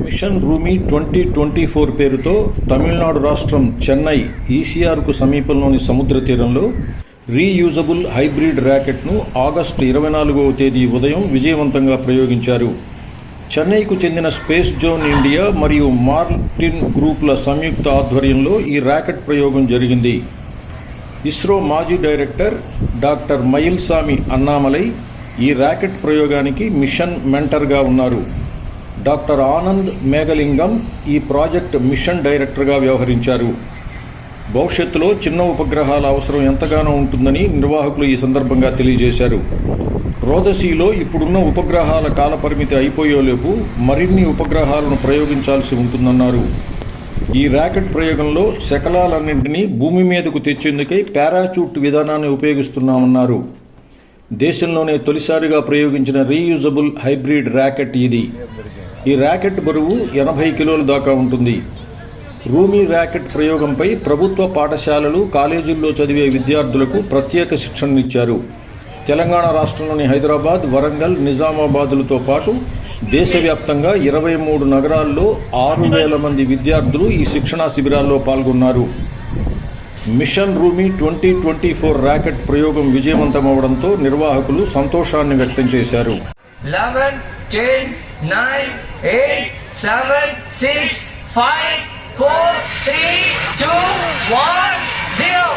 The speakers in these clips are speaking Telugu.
మిషన్ రూమీ 2024 పేరుతో తమిళనాడు రాష్ట్రం చెన్నై ఈసీఆర్కు సమీపంలోని సముద్ర తీరంలో రీయూజబుల్ హైబ్రిడ్ ర్యాకెట్ను ఆగస్టు 24వ తేదీ ఉదయం విజయవంతంగా ప్రయోగించారు. చెన్నైకు చెందిన స్పేస్ జోన్ ఇండియా మరియు మార్టిన్ గ్రూపుల సంయుక్త ఆధ్వర్యంలో ఈ ర్యాకెట్ ప్రయోగం జరిగింది. ఇస్రో మాజీ డైరెక్టర్ డాక్టర్ మైల్సామి అన్నామలై ఈ ర్యాకెట్ ప్రయోగానికి మిషన్ మెంటర్గా ఉన్నారు. డాక్టర్ ఆనంద్ మేఘలింగం ఈ ప్రాజెక్ట్ మిషన్ డైరెక్టర్గా వ్యవహరించారు. భవిష్యత్తులో చిన్న ఉపగ్రహాల అవసరం ఎంతగానో ఉంటుందని నిర్వాహకులు ఈ సందర్భంగా తెలియజేశారు. రోదసీలో ఇప్పుడున్న ఉపగ్రహాల కాలపరిమితి అయిపోయేలోపు మరిన్ని ఉపగ్రహాలను ప్రయోగించాల్సి ఉంటుందన్నారు. ఈ ర్యాకెట్ ప్రయోగంలో శకలాలన్నింటినీ భూమి మీదకు తెచ్చేందుకై పారాచూట్ విధానాన్ని ఉపయోగిస్తున్నామన్నారు. దేశంలోనే తొలిసారిగా ప్రయోగించిన రీయూజబుల్ హైబ్రిడ్ ర్యాకెట్ ఇది. ఈ ర్యాకెట్ బరువు 80 కిలోల దాకా ఉంటుంది. రూమీ ర్యాకెట్ ప్రయోగంపై ప్రభుత్వ పాఠశాలలు, కాలేజీల్లో చదివే విద్యార్థులకు ప్రత్యేక శిక్షణనిచ్చారు. తెలంగాణ రాష్ట్రంలోని హైదరాబాద్, వరంగల్, నిజామాబాద్లతో పాటు దేశవ్యాప్తంగా 23 నగరాల్లో 6,000 మంది విద్యార్థులు ఈ శిక్షణా శిబిరాల్లో పాల్గొన్నారు. మిషన్ రూమీ 2024 ర్యాకెట్ ప్రయోగం విజయవంతమవడంతో నిర్వాహకులు సంతోషాన్ని వ్యక్తం చేశారు. 11, 10, 9, 8, 7, 6, 5, 4, 3, 2, 1, 0.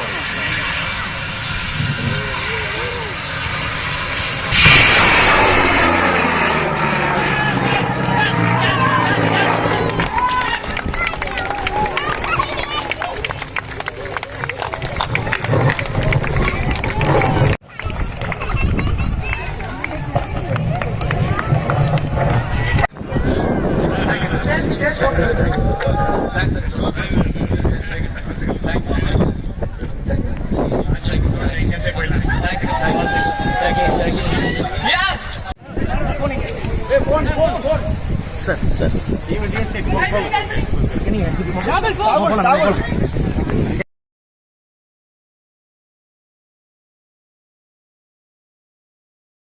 Sir.